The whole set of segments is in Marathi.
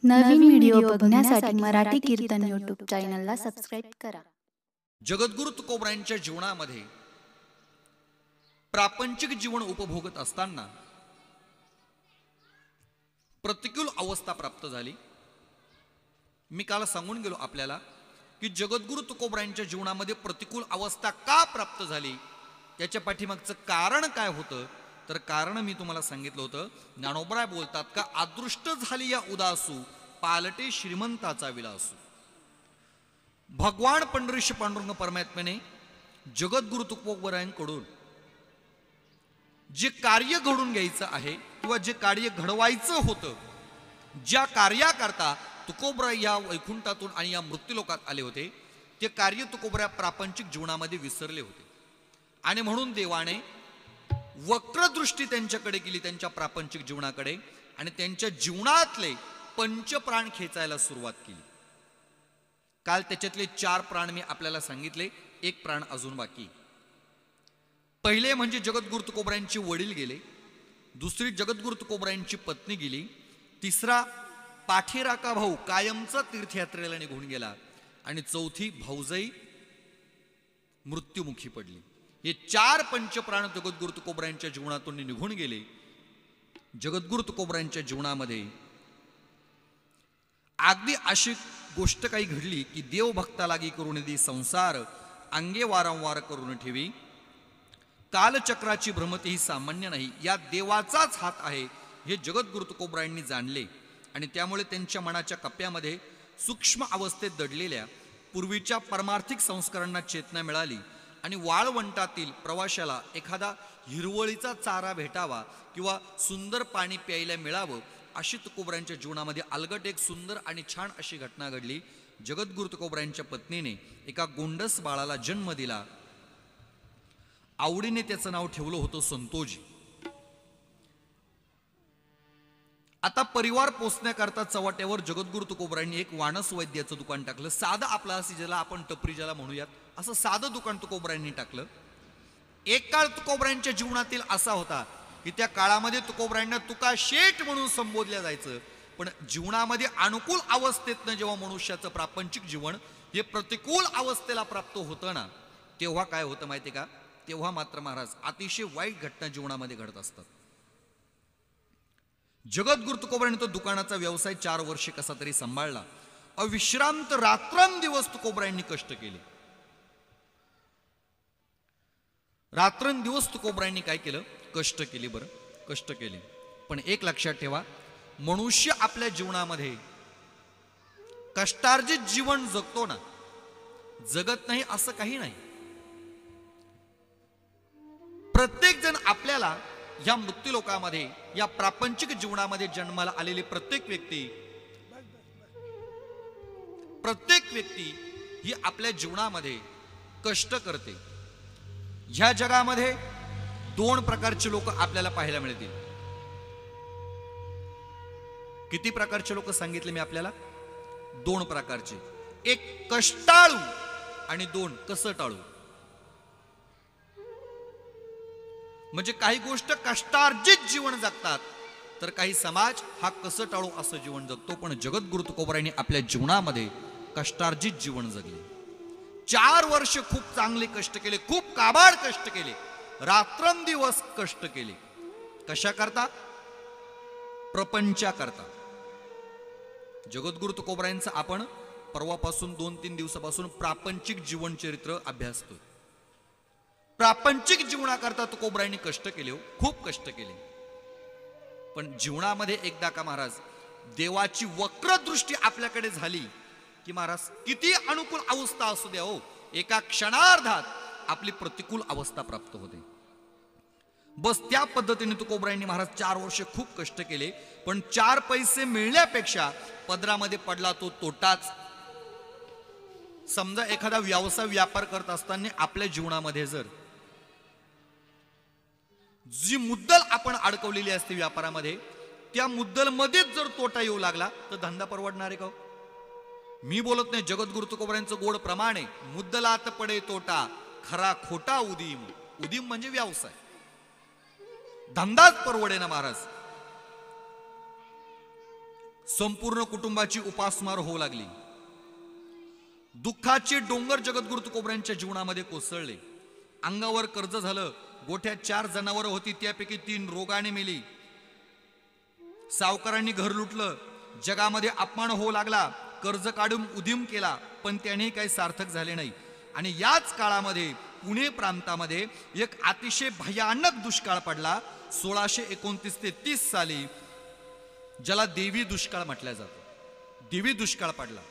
नवीन व्हिडिओ बघण्यासाठी मराठी कीर्तन यूट्यूब चॅनलला सबस्क्राईब करा. जगद्गुरु तुकोबरायांच्या जीवनामध्ये प्रापंचिक जीवन उपभोगत असताना प्रतिकूल अवस्था प्राप्त झाली. मी काल सांगून गेलो आपल्याला की जगद्गुरु तुकोबरायांच्या जीवनामध्ये प्रतिकूल अवस्था का प्राप्त झाली, त्याच्या पाठीमागचं कारण काय होतं. तर कारण मी तुम्हाला सांगितलं होतं. ज्ञानोबराय बोलतात का अदृष्ट झाली या उदासू, पालटे श्रीमंताचा विलासू. भगवान पंढरीश पांडुरंग परमात्म्याने जगद्गुरु तुकोबरायांकडून जे कार्य घडून घ्यायचं आहे किंवा जे कार्य घडवायचं होतं, ज्या कार्याकरता तुकोबराय या वैकुंठातून आणि या मृत्यूलोकात आले होते, ते कार्य तुकोबराय प्रापंचिक जीवनामध्ये विसरले होते. आणि म्हणून देवाने वक्रदृष्टी त्यांच्याकडे केली, त्यांच्या प्रापंचिक जीवनाकडे, आणि त्यांच्या जीवनातले पंचप्राण खेचायला सुरुवात केली. काल त्याच्यातले 4 प्राण मी आपल्याला सांगितले, 1 प्राण अजून बाकी. पहिले म्हणजे जगद्गुरु तुकोबरायांचे वडील गेले, दुसरी जगद्गुरु तुकोबरायांची पत्नी गेली, तिसरा पाठीराका भाऊ कायमचा तीर्थयात्रेला निघून गेला, आणि चौथी भाऊजाई मृत्युमुखी पडली. हे 4 पंचप्राण जगद्गुरु तुकोबरायांच्या जीवनातून निघून गेले. जगद्गुरु तुकोबरायांच्या जीवनामध्ये अगदी अशी गोष्ट काही घडली की देव भक्ता लागी करून दे संसार, अंगे वारंवार करून ठेवी. कालचक्राची भ्रमती ही सामान्य नाही, या देवाचाच हात आहे हे जगद्गुरु तुकोबरायांनी जाणले. आणि त्यामुळे त्यांच्या मनाच्या कप्प्यामध्ये सूक्ष्म अवस्थेत दडलेल्या पूर्वीच्या परमार्थिक संस्कारांना चेतना मिळाली, आणि वाळवंटातील प्रवाशाला एखादा हिरवळीचा चारा भेटावा किंवा सुंदर पाणी प्यायला मिळावं, अशी तुकोबरायांच्या जीवनामध्ये अलगट एक सुंदर आणि छान अशी घटना घडली. जगद्गुरु तुकोबरायांच्या पत्नीने एका गोंडस बाळाला जन्म दिला. आवडीने त्याचं नाव ठेवलं होतं संतोजी. आता परिवार पोचण्याकरता चव्हाट्यावर जगद्गुरु तुकोबरायांनी एक वाणस वैद्याचं दुकान टाकलं. साधं आपलं असं ज्याला आपण टपरी ज्याला म्हणूयात, असं साधं दुकान तुकोबरायांनी टाकलं. एक काळ तुकोबरायांच्या जीवनातील असा होता की त्या काळामध्ये तुकोबरायांना तुका शेठ म्हणून संबोधल्या जायचं. पण जीवनामध्ये अनुकूल अवस्थेतनं जेव्हा मनुष्याचं प्रापंचिक जीवन हे प्रतिकूल अवस्थेला प्राप्त होतं ना, तेव्हा काय होतं माहिती का, तेव्हा मात्र महाराज अतिशय वाईट घटना जीवनामध्ये घडत असतात. जगद्गुरु तुकोबरायांनी तो दुकानाचा व्यवसाय 4 वर्षे कसा तरी सांभाळला. अविश्रांत रात्रंदिवस तुकोबरायांनी कष्ट केले. रात्रंदिवस तुकोबरायांनी काय केलं, कष्ट केले. बरं, कष्ट केले. पण एक लक्षात ठेवा, मनुष्य आपल्या जीवनामध्ये कष्टार्जित जीवन जगतो ना, जगत नाही असं काही नाही. प्रत्येक जण आपल्याला या मृत्यूलोकामध्ये, या प्रापंचिक जीवनामध्ये जन्माला आलेली प्रत्येक व्यक्ती ही आपल्या जीवनामध्ये कष्ट करते. ह्या जगामध्ये 2 प्रकारचे लोक आपल्याला पाहायला मिळतील. किती प्रकारचे लोक सांगितले मी आपल्याला? 2 प्रकारचे. एक कष्टाळू आणि 2 कसटाळू. म्हणजे काही गोष्ट कष्टार्जित जीवन जगतात, तर काही समाज हा कसटाळू असं जीवन जगतो. पण जगद्गुरु तुकोबरायांनी आपल्या जीवनामध्ये कष्टार्जित जीवन जगले. 4 वर्ष खूप चांगले कष्ट केले, खूप काबाड कष्ट केले, रात्रंदिवस कष्ट केले. कशा करता? प्रपंचा करता. जगद्गुरु तुकोबरायांचं आपण परवापासून 2-3 दिवसापासून प्रापंचिक जीवन चरित्र अभ्यासतो. प्रापंचिक जीवनाकरता तुकोबरायांनी कष्ट केले, खूप कष्ट केले. पण जीवनामध्ये एकदा का महाराज देवाची वक्रदृष्टी आपल्याकडे झाली की महाराज किती अनुकूल अवस्था असू द्या हो, एका क्षणार्धात आपली प्रतिकूल अवस्था प्राप्त होते. बस त्या पद्धतीने तुकोबरायांनी महाराज 4 वर्ष खूप कष्ट केले. पण 4 पैसे मिळण्यापेक्षा पदरामध्ये पडला तो तोटाच. समजा एखादा व्यवसाय व्यापार करत असताना आपल्या जीवनामध्ये जर जी मुद्दल आपण अडकवलेली असते व्यापारामध्ये, त्या मुद्दल मध्येच जर तोटा येऊ लागला तर धंदा परवडणार आहे का? मी बोलत नाही, जगद्गुरु तुकोबरायांचं गोड प्रमाण आहे. मुद्दलात पडे तोटा, खरा खोटा उदीम. उदीम म्हणजे व्यवसाय, धंदाच परवडे ना महाराज. संपूर्ण कुटुंबाची उपासमार होऊ लागली. दुःखाचे डोंगर जगद्गुरु तुकोबरायांच्या जीवनामध्ये कोसळले. अंगावर कर्ज झालं. गोठ्यात 4 जनावरं होती, त्यापैकी 3 रोगाने मेली. सावकारांनी घर लुटलं. जगामध्ये अपमान होऊ लागला. कर्ज काढून उद्यम केला, पण त्याने काही सार्थक झाले नाही. आणि याच काळामध्ये पुणे प्रांतामध्ये एक अतिशय भयानक दुष्काळ पडला 1629 ते 30 साली, ज्याला देवी दुष्काळ म्हटलं जातं. देवी दुष्काळ पडला.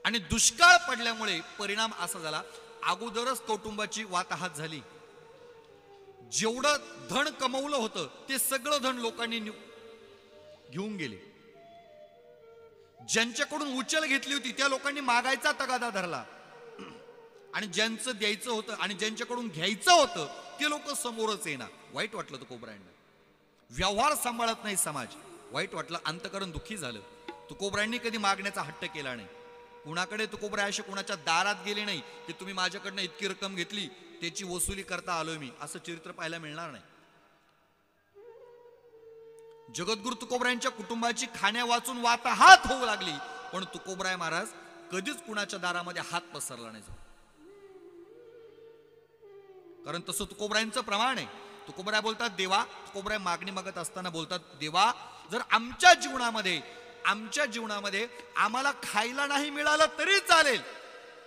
आणि दुष्काळ पडल्यामुळे परिणाम असा झाला, अगोदरच कौटुंबाची वाताहत झाली. जेवढं धन कमवलं होतं ते सगळं धन लोकांनी घेऊन गेले. ज्यांच्याकडून उचल घेतली होती त्या लोकांनी मागायचा तगादा धरला. आणि ज्यांचं द्यायचं होतं आणि ज्यांच्याकडून घ्यायचं होतं ते लोक समोरच येणार. वाईट वाटलं तुकोबरायांना. व्यवहार सांभाळत नाही समाज. वाईट वाटलं, अंतकरण दुःखी झालं. तुकोबरायांनी कधी मागण्याचा हट्ट केला नाही. कुणाकडे तुकोबराय असे कुणाच्या दारात गेले नाही की तुम्ही माझ्याकडनं इतकी रक्कम घेतली त्याची वसुली करता आलोय मी, असं चरित्र पाहायला मिळणार नाही. जगद्गुरु तुकोबरायांच्या कुटुंबाची खाण्या वाचून वाताहात होऊ लागली, पण तुकोबराय महाराज कधीच कुणाच्या दारामध्ये हात पसरला नाही. कारण तसं तुकोबरायांचं प्रमाण आहे. तुकोबराय बोलतात देवा, तुकोबराय मागणी मागत असताना बोलतात देवा, जर आमच्या जीवनामध्ये आम्हाला खायला नाही मिळालं तरी चालेल,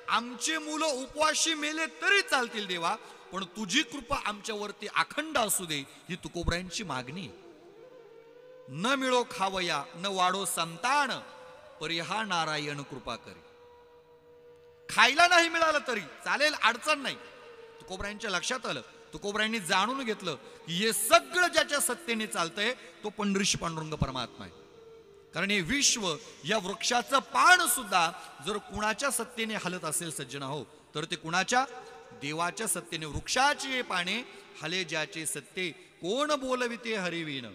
आमचे मुलं उपवाशी मेले तरी चालतील देवा, पण तुझी कृपा आमच्यावरती अखंड असू दे, ही तुकोबरायांची मागणी. न मिळो खावया न वाढो संतान, परिहा नारायण कृपा करी. खायला नाही मिळालं तरी चालेल, अडचण नाही. तुकोबरायांच्या लक्षात आलं. तुकोबरायांनी जाणून घेतलं की हे सगळं ज्याच्या सत्तेने चालतंय तो पंढरीशी पांडुरंग परमात्मा आहे. कारण हे विश्व, या वृक्षाचं पान सुद्धा जर कुणाच्या सत्तेने हलत असेल सज्जना हो, तर ते कुणाच्या? देवाच्या सत्तेने. वृक्षाचे पाने हले ज्याचे सत्ते, कोण बोलविते हरिवीन.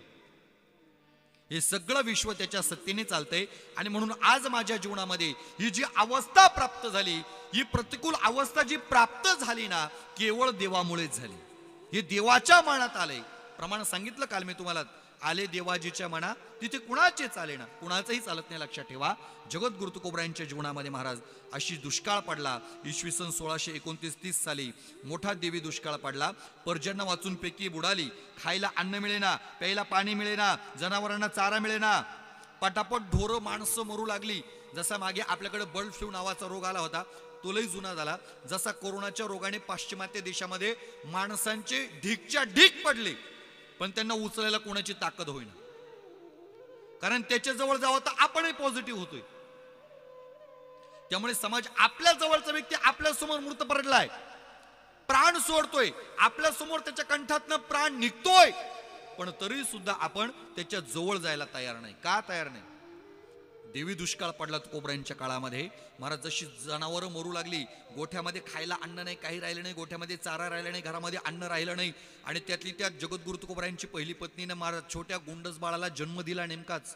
हे सगळं विश्व त्याच्या सत्तेने चालतंय. आणि म्हणून आज माझ्या जीवनामध्ये ही जी अवस्था प्राप्त झाली, ही प्रतिकूल अवस्था जी प्राप्त झाली ना, केवळ देवामुळेच झाली. हे देवाच्या मनात आलंय. प्रमाण सांगितलं काल मी तुम्हाला, आले देवाजीच्या मना तिथे कुणाचे चाले ना, कुणाचंही चालत नाही. लक्षात ठेवा. जगद्गुरु तुकोबरायांच्या जीवनामध्ये महाराज अशी दुष्काळ पडला. इसवी सन 1629-30 साली मोठा देवी दुष्काळ पडला. पर्जन्य वाचून पैकी बुडाली. खायला अन्न मिळेना, प्यायला पाणी मिळेना, जनावरांना चारा मिळेना. पटापट ढोरं माणसं मरू लागली. जसा मागे आपल्याकडे बर्ड फ्लू नावाचा रोग आला होता, तो लई जुना झाला. जसा कोरोनाच्या रोगाने पाश्चिमात्य देशामध्ये माणसांचे ढीकच्या ढीक पडले, पण त्यांना उचलायला कोणाची ताकद होईना. कारण त्याच्या जवळ जावं तर आपणही पॉझिटिव्ह होतोय. त्यामुळे समाज आपल्या जवळचा व्यक्ती आपल्या समोर मृत पडलाय, प्राण सोडतोय, आपल्या समोर त्याच्या कंठातनं प्राण निघतोय, पण तरी सुद्धा आपण त्याच्या जवळ जायला तयार नाही. का तयार नाही? देवी दुष्काळ पडला तुकोबरायांच्या काळामध्ये. महाराज जशी जनावरं मरू लागली, गोठ्यामध्ये खायला अन्न नाही, काही राहिलं नाही, गोठ्यामध्ये चारा राहिला नाही, घरामध्ये अन्न राहिलं नाही. आणि त्यातली त्या जगद्गुरु तुकोबरायांची पहिली पत्नीने महाराज छोट्या गुंडस बाळाला जन्म दिला नेमकाच.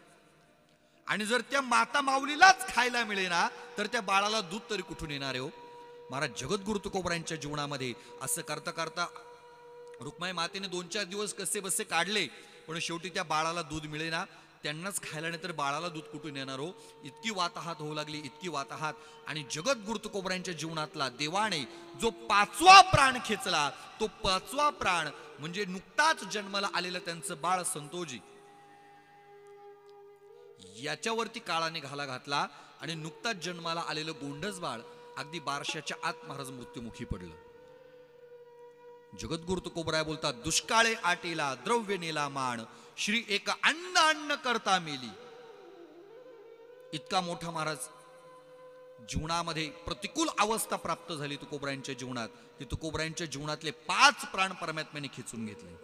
आणि जर त्या माता माऊलीलाच खायला मिळेना तर त्या बाळाला दूध तरी कुठून येणार आहे हो. महाराज जगद्गुरु तुकोबरायांच्या जीवनामध्ये असं करता करता रुक्माई मातेने 2-4 दिवस कसे बसे काढले, पण शेवटी त्या बाळाला दूध मिळेना. त्यांनाच खायला नाही तर बाळाला दूध कुठून येणार हो. इतकी वाताहात होऊ लागली, इतकी वाताहात. आणि जगद्गुरु तुकोबरायांच्या जीवनातला देवाने जो 5वा प्राण खेचला, तो 5वा प्राण म्हणजे नुकताच जन्माला आलेलं त्यांचं बाळ संतोजी. याच्यावरती काळाने घाला घातला आणि नुकताच जन्माला आलेलं गोंडस बाळ अगदी बारशाच्या आत महाराज मृत्युमुखी पडलं. जगद्गुरु तुकोबराय बोलतात, दुष्काळे आटेला द्रव्य नेला मान, श्री एक अन्न करता मेली. इतका मोठा महाराज जीवनामध्ये प्रतिकूल अवस्था प्राप्त झाली तुकोबरायांच्या जीवनात, की तुकोबरायांच्या जीवनातले 5 प्राण परमात्म्याने खिचून घेतले.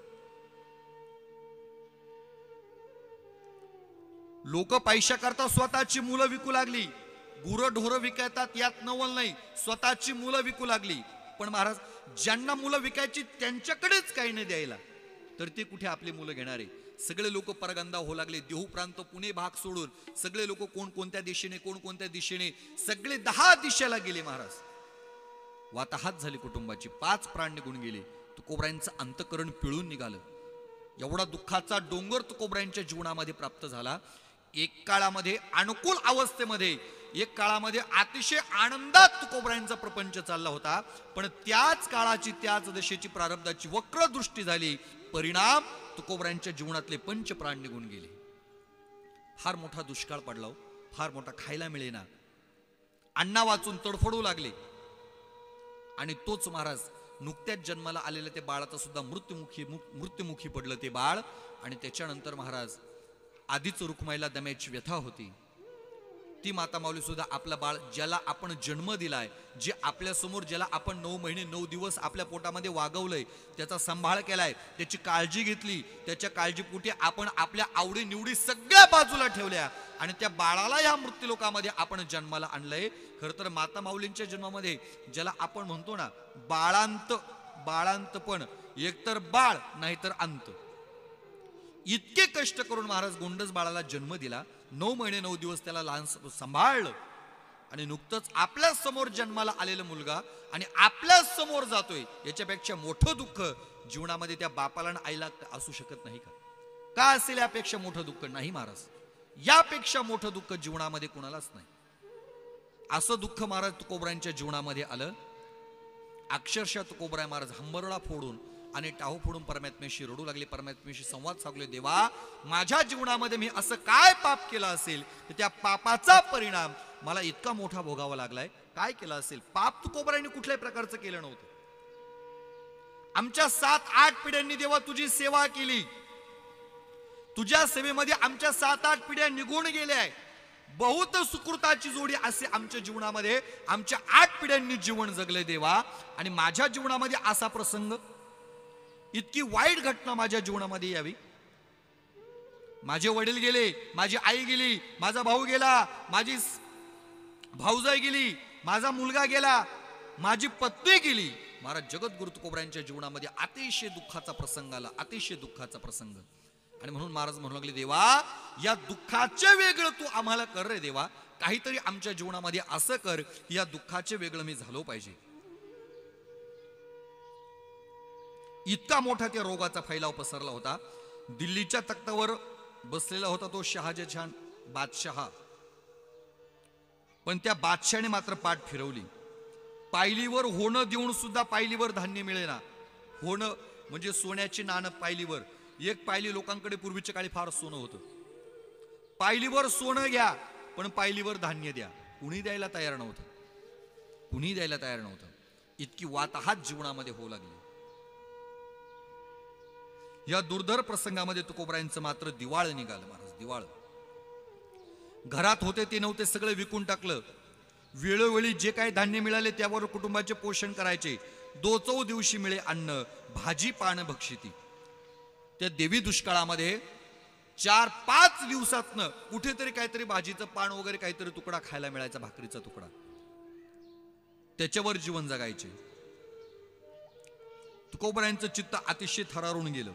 लोक पैशा करता स्वतःची मुलं विकू लागली. गुरं ढोरं विकतात यात नवल नाही, स्वतःची मुलं विकू लागली. पण महाराज ज्यांना मुलं विकायची त्यांच्याकडेच काही नाही द्यायला, तर ते कुठे आपली मुलं घेणारे. सगळे लोक परगंदा होऊ लागले. देहू प्रांत पुणे भाग सोडून सगळे लोक कोण कोणत्या दिशेने सगळे 10 दिशेला गेले. महाराज वाताहात झाली कुटुंबाची. 5 प्राण निघून गेले. तुकोबरायांचं अंतकरण पिळून निघालं. एवढा दुःखाचा डोंगर तुकोबरायांच्या जीवनामध्ये प्राप्त झाला. एक काळामध्ये अनुकूल अवस्थेमध्ये, एक काळामध्ये अतिशय आनंदात तुकोबरायांचा प्रपंच चालला होता, पण त्याच काळाची, त्याच दशेची, प्रारब्धाची वक्र दृष्टी झाली. परिणाम तुकोबरायांच्या जीवनातले पंचप्राण निघून गेले. फार मोठा दुष्काळ पडला, फार मोठा खायला मिळेना, अण्णा वाचून तडफडू लागले. आणि तोच महाराज नुकत्याच जन्माला आलेलं ते बाळाचं सुद्धा मृत्युमुखी पडलं ते बाळ. आणि त्याच्यानंतर महाराज आधीच रुक्माईला दम्याची व्यथा होती. ती माता माऊली सुद्धा आपलं बाळ, ज्याला आपण जन्म दिलाय, जे आपल्या समोर, ज्याला आपण 9 महिने 9 दिवस आपल्या पोटामध्ये वागवलंय, त्याचा सांभाळ केलाय, त्याची काळजी घेतली, त्याच्या काळजीपोटी आपण आपल्या आवडी निवडी सगळ्या बाजूला ठेवल्या आणि त्या बाळाला या मृत्यूलोकामध्ये आपण जन्माला आणलंय. खरं तर माता माऊलींच्या जन्मामध्ये ज्याला आपण म्हणतो ना बाळांत, पण एकतर बाळ नाहीतर अंत, इतके कष्ट करून महाराज गोंडस बाळाला जन्म दिला. 9 महिने 9 दिवस त्याला लहान सांभाळलं आणि नुकतंच आपल्या समोर जन्माला आलेला मुलगा आणि आपल्या समोर जातोय, याच्यापेक्षा मोठं दुःख जीवनामध्ये त्या बापाला आणि आईला असू शकत नाही का? का असेल यापेक्षा मोठं दुःख? नाही महाराज, यापेक्षा मोठं दुःख जीवनामध्ये कुणालाच नाही. असं दुःख महाराज तुकोबरायांच्या जीवनामध्ये आलं. अक्षरशः तुकोबराय महाराज हंबरडा फोडून आणि टाहो फोडून परमात्म्याशी रडू लागले, परमात्म्याशी संवाद साधले. देवा, माझ्या जीवनामध्ये मी असं काय पाप केलं असेल की त्या पापाचा परिणाम मला इतका मोठा भोगावा लागलाय? काय केलं असेल? पाप तुकोबरायांनी कुठल्याही प्रकारचं केलं नव्हतं. आमच्या 7-8 पिढ्यांनी देवा तुझी सेवा केली, तुझ्या सेवेमध्ये आमच्या 7-8 पिढ्या निघून गेल्या. बहुत सुकृताची जोडी असे आमच्या जीवनामध्ये आमच्या 8 पिढ्यांनी जीवन जगले देवा. आणि माझ्या जीवनामध्ये असा प्रसंग, इतकी वाईट घटना माझ्या जीवनामध्ये यावी? माझे वडील गेले, माझी आई गेली, माझा भाऊ गेला, माझी भाऊजाई गेली, माझा मुलगा गेला, माझी पत्नी गेली. महाराज जगद्गुरु तुकोबरायांच्या जीवनामध्ये अतिशय दुःखाचा प्रसंग आला, अतिशय दुःखाचा प्रसंग. आणि म्हणून महाराज म्हणू लागले, देवा, या दुःखाचे वेगळं तू आम्हाला कर रे देवा. काहीतरी आमच्या जीवनामध्ये असं कर की या दुःखाचे वेगळं मी झालो पाहिजे. इतका मोठा त्या रोगाचा फैलाव पसरला होता. दिल्लीच्या तख्तावर बसलेला होता तो शहाजहान बादशाह, पण त्या बादशाने मात्र पाठ फिरवली. पायलीवर होणं देऊन सुद्धा पायलीवर धान्य मिळेना. होणं म्हणजे सोन्याची नाणं पायलीवर. एक पायली लोकांकडे पूर्वीच्या काळी फार सोनं होतं. पायलीवर सोनं घ्या पण पायलीवर धान्य द्या. कुणी द्यायला तयार नव्हतं, कुणी द्यायला तयार नव्हतं. इतकी वाताहात जीवनामध्ये होऊ लागली. या दुर्धर प्रसंगामध्ये तुकोबरायांचं मात्र दिवाळ निघालं महाराज, दिवाळ. घरात होते ते नव्हते, सगळं विकून टाकलं. वेळोवेळी जे काही धान्य मिळाले त्यावर कुटुंबाचे पोषण करायचे. 2 दिवशी मिळे अन्न, भाजी पान भक्षिती. त्या देवी दुष्काळामध्ये 4-5 दिवसातनं कुठेतरी काहीतरी भाजीचं पान वगैरे काहीतरी तुकडा खायला मिळायचा, भाकरीचा तुकडा. त्याच्यावर जीवन जगायचे. तुकोबरायांचं चित्त अतिशय थरारून गेलं.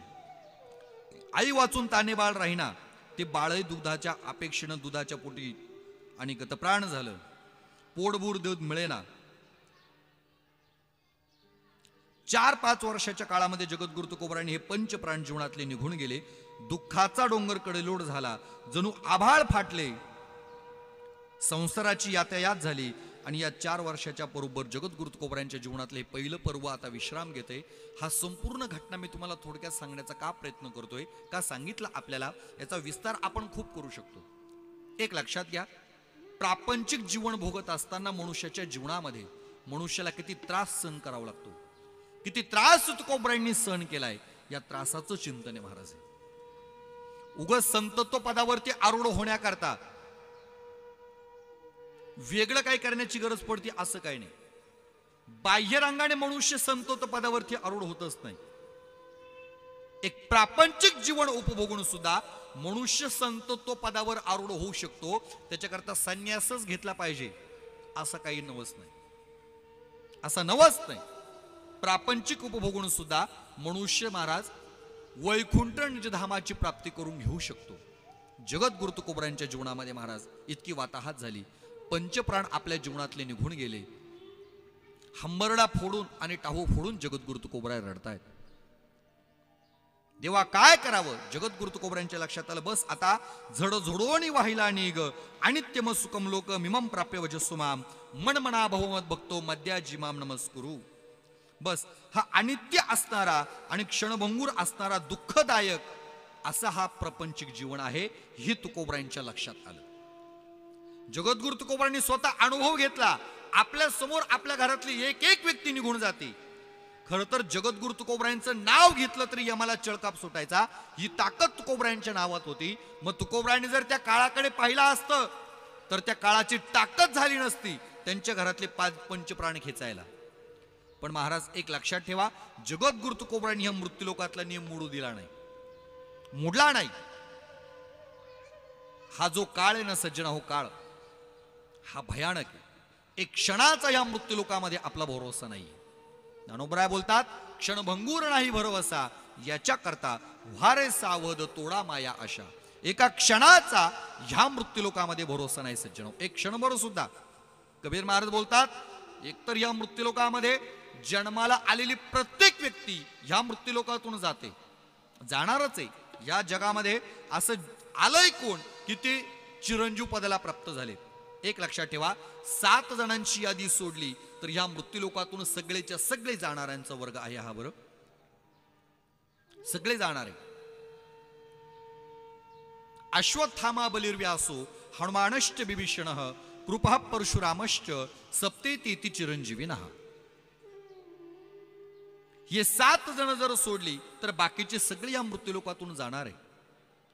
आई वाचून ताने बाळ राहिना, ते बाळही दुधाच्या अपेक्षेनं दुधाच्या पोटी आणि गतप्राण झालं. पोटभूर दूध मिळेना. 4-5 वर्षाच्या काळामध्ये जगद्गुरु तुकोबरायांनी हे पंचप्राण जीवनातले निघून गेले. दुःखाचा डोंगर कडेलोट झाला, जणू आभाळ फाटले. संसाराची यातायात झाली. आणि या 4 वर्षाच्या बरोबर जगद्गुरु तुकोबरायांच्या जीवनातले पहिलं पर्व आता विश्राम घेते. हा संपूर्ण घटना मी तुम्हाला थोडक्यात सांगण्याचा का प्रयत्न करतोय, का सांगितलं आपल्याला, याचा विस्तार आपण खूप करू शकतो. एक लक्षात घ्या, प्रापंचिक जीवन भोगत असताना मनुष्याच्या जीवनामध्ये मनुष्याला किती त्रास सहन करावा लागतो, किती त्रास तुकोबरायांनी सहन केलाय, या त्रासाचं चिंतन आहे महाराज. उगाच संतत्व पदावरती आरूढ होण्याकरता वेगळं काय करण्याची गरज पडते असं काही नाही. बाह्यरंगाने मनुष्य संतत्व पदावरती आरूढ होतच नाही. एक प्रापंचिक जीवन उपभोगून सुद्धा मनुष्य संतत्व पदावर आरूढ होऊ शकतो. त्याच्याकरता संन्यासच घेतला पाहिजे असं काही नवस नाही, असं नवस नाही. प्रापंचिक उपभोगून सुद्धा मनुष्य महाराज वैकुंठ निजधामाची प्राप्ती करून घेऊ शकतो. जगद्गुरु तुकोबरायांच्या जीवनामध्ये महाराज इतकी वाताहात झाली. पंचप्राण आपल्या जीवनातले निघून गेले. हंबरडा फोडून आणि टाहो फोडून जगद्गुरु तुकोबराय रडतायत. देवा काय करावं? जगद्गुरु तुकोबरायांच्या लक्षात आलं, बस आता झडझोडोनी वाहिला निग अनित्यम सुखम लोक मिमम प्राप्य वजस्सुमाम मन मना भवमत भक्तो मद्या जिमाम नमस्कुरु. बस हा अनित्य असणारा आणि क्षणभंगूर असणारा दुःखदायक असा हा प्रपंचिक जीवन आहे, हे तुकोबरायांच्या लक्षात आलं. जगद्गुरु तुकोबरायांनी स्वतः अनुभव घेतला. आपल्या समोर आपल्या घरातली एक एक व्यक्ती निघून जाते. खर तर जगद्गुरु तुकोबरायांचं नाव घेतलं तरी यमाला चळकाप सुटायचा, ही ताकद तुकोबरायांच्या नावात होती. मग तुकोबरायांनी जर त्या काळाकडे पाहिलं असतं तर त्या काळाची ताकद झाली नसती त्यांच्या घरातले 5 पंचप्राण खेचायला. पण महाराज एक लक्षात ठेवा, जगद्गुरु तुकोबरायांनी हा मृत्यूलोकातला नियम मोडू दिला नाही, मोडला नाही. हा जो काळ आहे ना सज्जना, हो काळ हा भयानक आहे. एक क्षणाचा या मृत्यूलोकामध्ये आपला भरोसा नाही. ज्ञानोबराय बोलतात, क्षणभंगूर नाही भरवसा याच्या करता व्हारे सावध तोडा माया आशा. एका क्षणाचा ह्या मृत्यूलोकामध्ये भरोसा नाही सज्जनो, एक क्षणभर सुद्धा. कबीर महाराज बोलतात, एकतर या मृत्यूलोकामध्ये जन्माला आलेली प्रत्येक व्यक्ती ह्या मृत्यूलोकातून जाते, जाणारच आहे. या जगामध्ये असं आलंय कोण की ते चिरंजीव पदाला प्राप्त झाले? एक लक्षात ठेवा, 7 जणांची यादी सोडली तर ह्या मृत्यूलोकातून सगळेच्या सगळे जाणाऱ्यांचा वर्ग आहे हा. बरं, सगळे जाणारे. अश्वत्थामा बलिर्व्यासो हनुमानश्च बिभीषणः कृपा परशुरामश्च सप्तेती चिरंजीविनः. हे 7 जण जर सोडली तर बाकीचे सगळे या मृत्यूलोकातून जाणार आहे.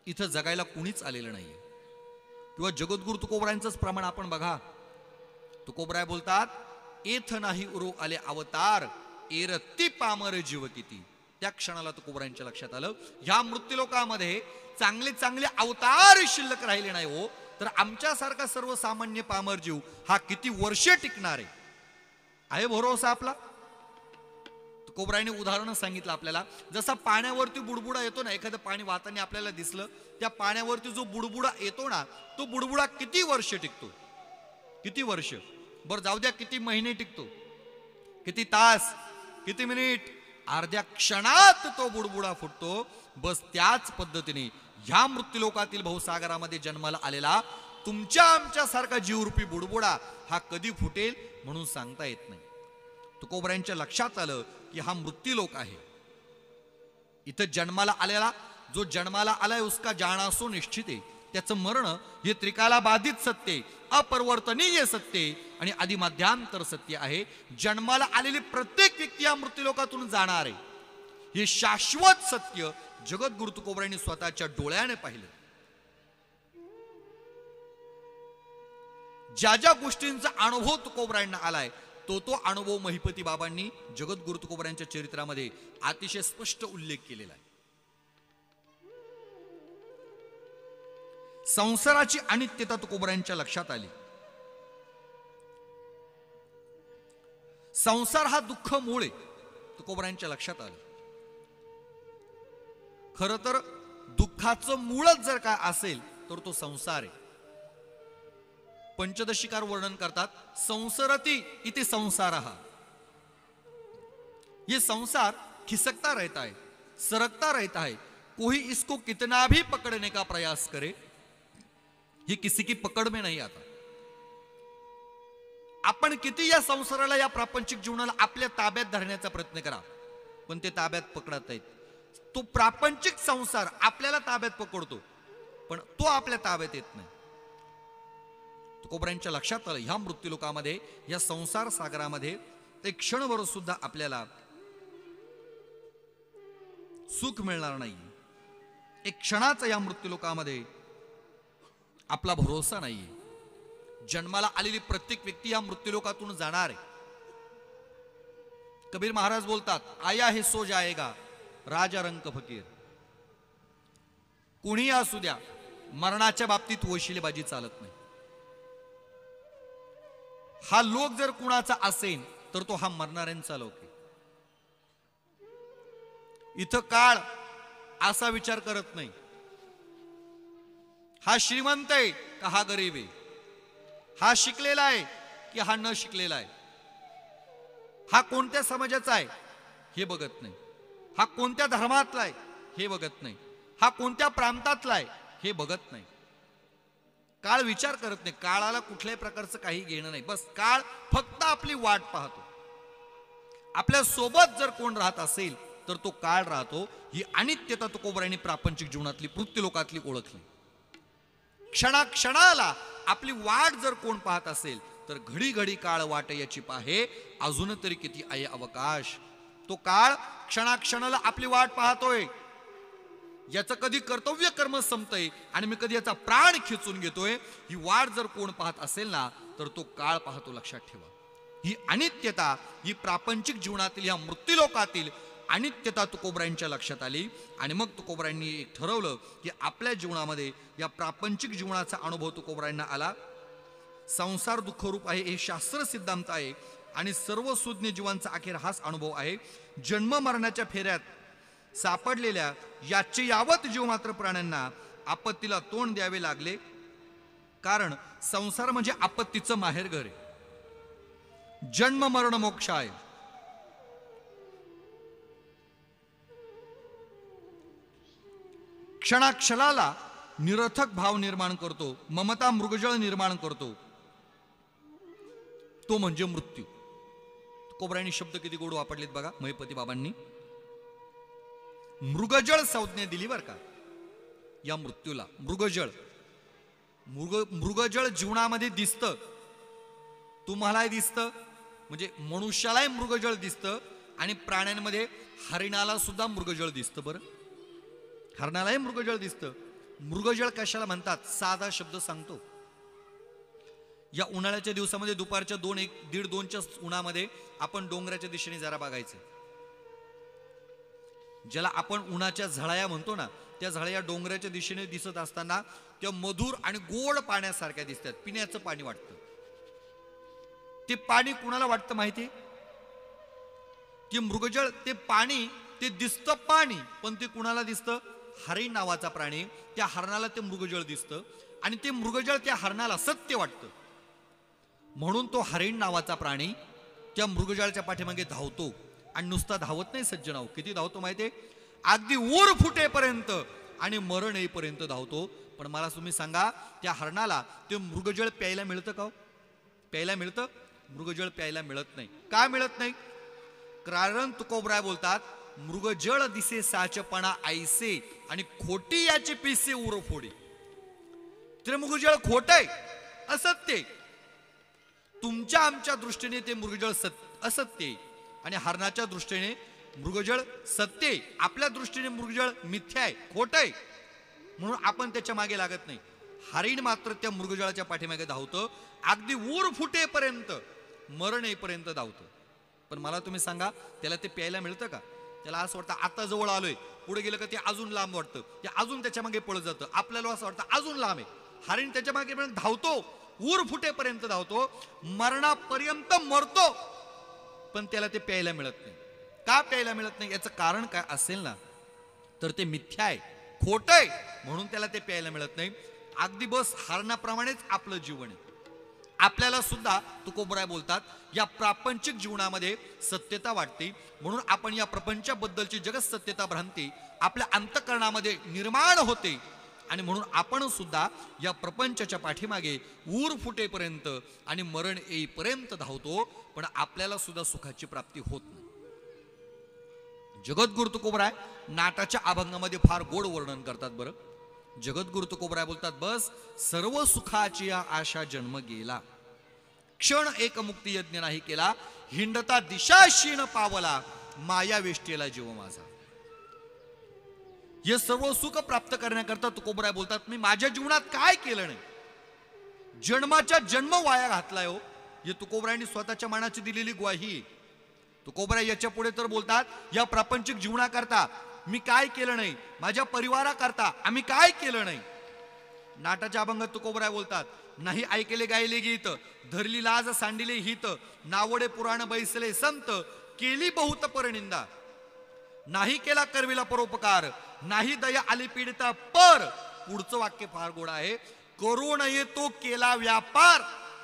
इथं जगायला कुणीच आलेलं नाहीये. किंवा जगद्गुरु तुकोबरायांचंच प्रमाण आपण बघा. तुकोबराय बोलतात, एथ नाही उरो आले अवतार एरती पामर जीव किती. त्या क्षणाला तुकोबरायांच्या लक्षात आलं, ह्या मृत्यूलोकामध्ये चांगले चांगले अवतार शिल्लक राहिले नाही हो, तर आमच्यासारखा सर्वसामान्य पामर जीव हा किती वर्षे टिकणार आहे? आहे भरोसा आपला? तुकोबरायांनी उदाहरण सांगितलं आपल्याला. जसा पाण्यावरती बुडबुडा येतो ना, एखादं पाणी वाहताना आपल्याला दिसलं, त्या पाण्यावरती जो बुडबुडा येतो ना, तो बुडबुडा किती वर्ष टिकतो? किती वर्ष? बरं जाऊ द्या, किती महिने टिकतो, किती तास, किती मिनिट, अर्ध्या क्षणात तो बुडबुडा फुटतो. बस त्याच पद्धतीने ह्या मृत्यूलोकातील भवसागरामध्ये जन्माला आलेला तुमच्या आमच्या सारखा जीवरूपी बुडबुडा हा कधी फुटेल म्हणून सांगता येत नाही. तुकोबरायांच्या लक्षात आलं की हा मृत्यूलोक आहे. इथं जन्माला आलेला, जो जन्माला आलाय उसका जाना सो निश्चित आहे. त्याचं मरण हे त्रिकाला बाधित सत्य, अपरिवर्तनीय सत्य आणि आदिमाध्यांतर सत्य आहे. जन्माला आलेली प्रत्येक व्यक्ती या मृत्यूलोकातून जाणार आहे, हे शाश्वत सत्य जगद्गुरु तुकोबरायांनी स्वतःच्या डोळ्याने पाहिलं. ज्या ज्या गोष्टींचा अनुभव तुकोबरायांना आलाय तो अनुभव महिपती बाबांनी जगद्गुरु तुकोबरायांच्या चरित्रामध्ये अतिशय स्पष्ट उल्लेख केलेला आहे. संसाराची अनित्यता तुकोबरायांच्या लक्षात आली. संसार हा दुःख मूळ आहे, तुकोबरायांच्या लक्षात आलं. खरं तर दुःखाचं मूळच जर काय असेल तर तो संसार आहे. पंचदशीकार वर्णन करतात, संसरती इति संसारः. ये संसार खिसकता रहता है, सरकता रहता है, कोई इसको कितना भी पकड़ने का प्रयास करे ये किसी की पकड़ में नहीं आता. आपण किती या संसाराला, या प्रापंचिक जीवनाला आपल्या ताब्यात धरण्याचा प्रयत्न करा, पण ते ताब्यात पकडत नाहीत. तो प्रापंचिक संसार आपल्याला ताब्यात पकडतो, पण तो आपल्या ताब्यात येत नाही. तुकोबरायांच्या लक्षात आलं, ह्या मृत्यूलोकामध्ये, या संसार सागरामध्ये एक क्षणभर सुद्धा आपल्याला सुख मिळणार नाही. एक क्षणाचा या मृत्यूलोकामध्ये आपला भरोसा नाहीये. जन्माला आलेली प्रत्येक व्यक्ती या मृत्यूलोकातून जाणार आहे. कबीर महाराज बोलतात, आया है सो जाएगा राजा रंक फकीर. कोणी असू द्या, मरणाच्या बाबतीत वशिलेबाजी चालत नाही. हा लोक जर कुणाचा असेल तर तो हा मरणाऱ्यांचा लोक आहे. इथं काळ असा विचार करत नाही, हा श्रीमंत आहे का हा गरीब आहे, हा शिकलेला आहे की हा न शिकलेला आहे, हा कोणत्या समाजाचा आहे हे बघत नाही, हा कोणत्या धर्मातला आहे हे बघत नाही, हा कोणत्या प्रांतातला आहे हे बघत नाही. काळ विचार करत नाही, काळाला कुठल्याही प्रकारचं काही घेणं नाही. बस काळ फक्त आपली वाट पाहतो. आपल्या सोबत जर कोण राहत असेल तर तो काळ राहतो. ही अनित्यता तुकोबरायांनी प्रापंचिक जीवनातली मृत्यूलोकातली ओळखली. क्षणाक्षणाला आपली वाट जर कोण पाहत असेल तर घडी घडी काळ वाट याची पाहे, अजून तरी किती आहे अवकाश. तो काळ क्षणाक्षणाला आपली वाट पाहतोय. याचं कधी कर्तव्य कर्म संपतंय आणि मी कधी याचा प्राण खिचून घेतोय, ही वाट जर कोण पाहत असेल ना तर तो काळ पाहतो. लक्षात ठेवा, ही अनित्यता, ही प्रापंचिक जीवनातील या मृत्यूलोकातील अनित्यता तुकोबरायांच्या लक्षात आली. आणि मग तुकोबरायांनी एक ठरवलं की आपल्या जीवनामध्ये या प्रापंचिक जीवनाचा अनुभव तुकोबरायांना आला. संसार दुःखरूप आहे हे शास्त्र सिद्धांत आहे आणि सर्व सुज्ञ जीवांचा अखेर हाच अनुभव आहे. जन्म मरणाच्या फेऱ्यात सापडलेल्या याचे यावत जीव मात्र प्राण्यांना आपत्तीला तोंड द्यावे लागले, कारण संसार म्हणजे आपत्तीचं माहेरघर आहे. जन्म मरण मोक्ष आहे. क्षणाक्षणाला निरर्थक भाव निर्माण करतो, ममता मृगजळ निर्माण करतो, तो म्हणजे मृत्यू. तुकोबरायांनी शब्द किती गोड वापरलेत बघा महिपती बाबांनी. मृगजळ संज्ञा दिली बर का या मृत्यूला. मृगजळ, मृगजळ जीवनामध्ये दिसतं, तुम्हालाही दिसतं, म्हणजे मनुष्यालाही मृगजळ दिसतं आणि प्राण्यांमध्ये हरिणाला सुद्धा मृगजळ दिसतं. बरं, हरणालाही मृगजळ दिसतं. मृगजळ कशाला म्हणतात साधा शब्द सांगतो. या उन्हाळ्याच्या दिवसामध्ये दुपारच्या 1:30-2च्या उन्हामध्ये आपण डोंगराच्या दिशेने जरा बघायचं. ज्याला आपण उन्हाच्या झळाया म्हणतो ना, त्या झळाया डोंगराच्या दिशेने दिसत असताना त्या मधुर आणि गोड पाण्यासारख्या दिसतात. पिण्याचं पाणी वाटतं. ते पाणी कुणाला वाटतं माहिती? की मृगजळ, ते पाणी, ते दिसतं पाणी, पण ते कुणाला दिसतं? हरिण नावाचा प्राणी, त्या हरणाला ते मृगजळ दिसतं आणि ते मृगजळ त्या हरणाला सत्य वाटतं. म्हणून तो हरिण नावाचा प्राणी त्या मृगजळाच्या पाठीमागे धावतो. आणि नुसता धावत नाही सज्जनाव, किती धावतो माहितीये? अगदी ऊर फुटेपर्यंत आणि मरण येईपर्यंत धावतो. पण मला तुम्ही सांगा, त्या हरणाला ते मृगजळ प्यायला मिळतं का? प्यायला मिळतं? मृगजळ प्यायला मिळत नाही. का मिळत नाही? कारण तुकोबराय बोलतात, मृगजळ दिसे साचपणा ऐसे आणि खोटी याचे पिसे उर फोडे. ते मृगजळ खोट आहे, असत्य. तुमच्या आमच्या दृष्टीने ते मृगजळ असत्य आणि हरणाच्या दृष्टीने मृगजळ सत्य. आपल्या दृष्टीने मृगजळ मिथ्या आहे, खोट आहे, म्हणून आपण त्याच्या मागे लागत नाही. हरिण मात्र त्या मृगजळाच्या पाठीमागे धावतं, अगदी ऊर फुटेपर्यंत, मरण येईपर्यंत धावतं. पण मला तुम्ही सांगा, त्याला ते प्यायला मिळतं का? त्याला असं वाटतं आता जवळ आलोय, पुढे गेलं का ते अजून लांब वाटतं, ते अजून त्याच्या मागे पळत जातं. आपल्याला असं वाटतं अजून लांब आहे. हरिण त्याच्या मागे धावतो, ऊर फुटेपर्यंत धावतो, मरणापर्यंत मरतो, पण त्याला ते प्यायला मिळत नाही. का प्यायला मिळत नाही? याचं कारण काय असेल ना, तर ते मिथ्या आहे, खोट आहे, म्हणून त्याला ते प्यायला मिळत नाही. अगदी बस हरणाप्रमाणेच आपलं जीवन आहे. आपल्याला सुद्धा तुकोबराय बोलतात, या प्रापंचिक जीवनामध्ये सत्यता वाटते, म्हणून आपण या प्रपंचाबद्दलची जगत सत्यता भ्रांती आपल्या अंतःकरणामध्ये निर्माण होते आणि म्हणून आपण सुद्धा या प्रपंचाच्या पाठीमागे ऊर फुटेपर्यंत आणि मरण येईपर्यंत धावतो, पण आपल्याला सुद्धा सुखाची प्राप्ती होत नाही. जगद्गुरु तुकोबराय नाटाच्या अभंगामध्ये फार गोड वर्णन करतात. बरं, जगद्गुरु तुकोबराय बोलतात, बस सर्व सुखाची आशा जन्म गेला, क्षण एक मुक्ती यज्ञ नाही केला, हिंडता दिशाशीन पावला, माया वेष्टीला जीव माझा. हे सर्व सुख प्राप्त करण्याकरता तुकोबराय बोलतात, मी माझ्या जीवनात काय केलं नाही, जन्माच्या जन्म वाया घातलाय हो. हे तुकोबरायांनी स्वतःच्या मनाची दिलेली ग्वाही. तुकोबराय याच्या पुढे तर बोलतात, या प्रापंचिक जीवनाकरता मी काय केलं नाही, माझ्या परिवाराकरता आम्ही काय केलं नाही. नाटाच्या अभंगात तुकोबराय बोलतात, नाही ऐकले गायले गीत, धरली लाज सांडिले हित, नावडे पुराण बैसले संत, केली बहुत परनिंदा, नाही केला करविला परोपकार, नाही दया आली पीडिता पर. पुढचं वाक्य फार गोड आहे, करू नये तो केला व्यापार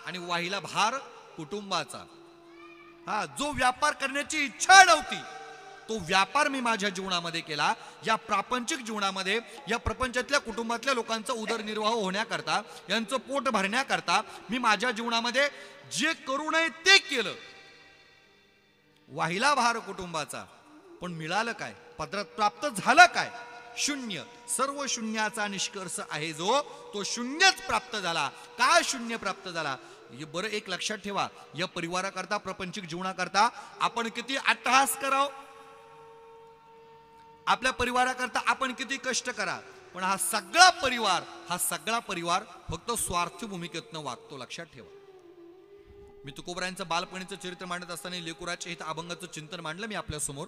आणि वाहिला भार कुटुंबाचा. हा, जो व्यापार करण्याची इच्छा नव्हती तो व्यापार मी माझ्या जीवनामध्ये केला. या प्रापंचिक जीवनामध्ये या प्रपंचातल्या कुटुंबातल्या लोकांचा उदरनिर्वाह होण्याकरता, यांचं पोट भरण्याकरता मी माझ्या जीवनामध्ये जे करू नये ते केलं. वाहिला भार कुटुंबाचा, पण मिळालं काय? पदरात प्राप्त झालं काय? शून्य. सर्व शून्याचा निष्कर्ष आहे जो, तो शून्यच प्राप्त झाला. काय शून्य प्राप्त झाला? बरं, एक लक्षात ठेवा, या परिवाराकरता, प्रपंचिक जीवनाकरता आपण किती अट्टहास कराव, आपल्या परिवाराकरता आपण किती कष्ट करा, पण हा सगळा परिवार फक्त स्वार्थी भूमिकेतनं वागतो. लक्षात ठेवा. मी तुकोबरायांचं बालपणीचं चरित्र मांडत असताना लेकुराच्या हित अभंगाचं चिंतन मांडलं मी आपल्या समोर.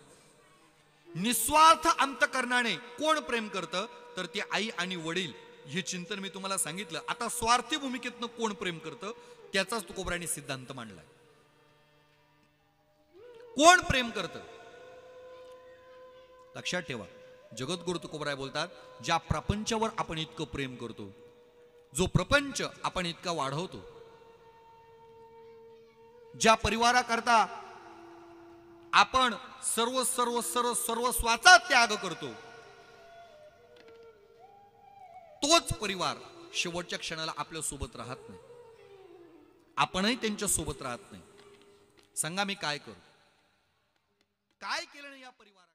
निस्वार्थ अंतकरणाने कोण प्रेम करतं, तर ती आई आणि वडील. हे चिंतन मी तुम्हाला सांगितलं. आता स्वार्थी भूमिकेतनं कोण प्रेम करतं, त्याचाच तुकोबरायांनी सिद्धांत मांडलाय. कोण प्रेम करतं? लक्षात ठेवा, जगद्गुरु तुकोबराय बोलतात, ज्या प्रपंचावर आपण इतकं प्रेम करतो, जो प्रपंच आपण इतका वाढवतो, ज्या परिवाराकरता आपण सर्वस्वाचा त्याग करतो, तोच परिवार शेवटच्या क्षणाला आपल्या सोबत राहत नाही. आपणही त्यांच्या सोबत राहत नाही. सांगा, मी काय करू? काय केलं नाही या परिवारात?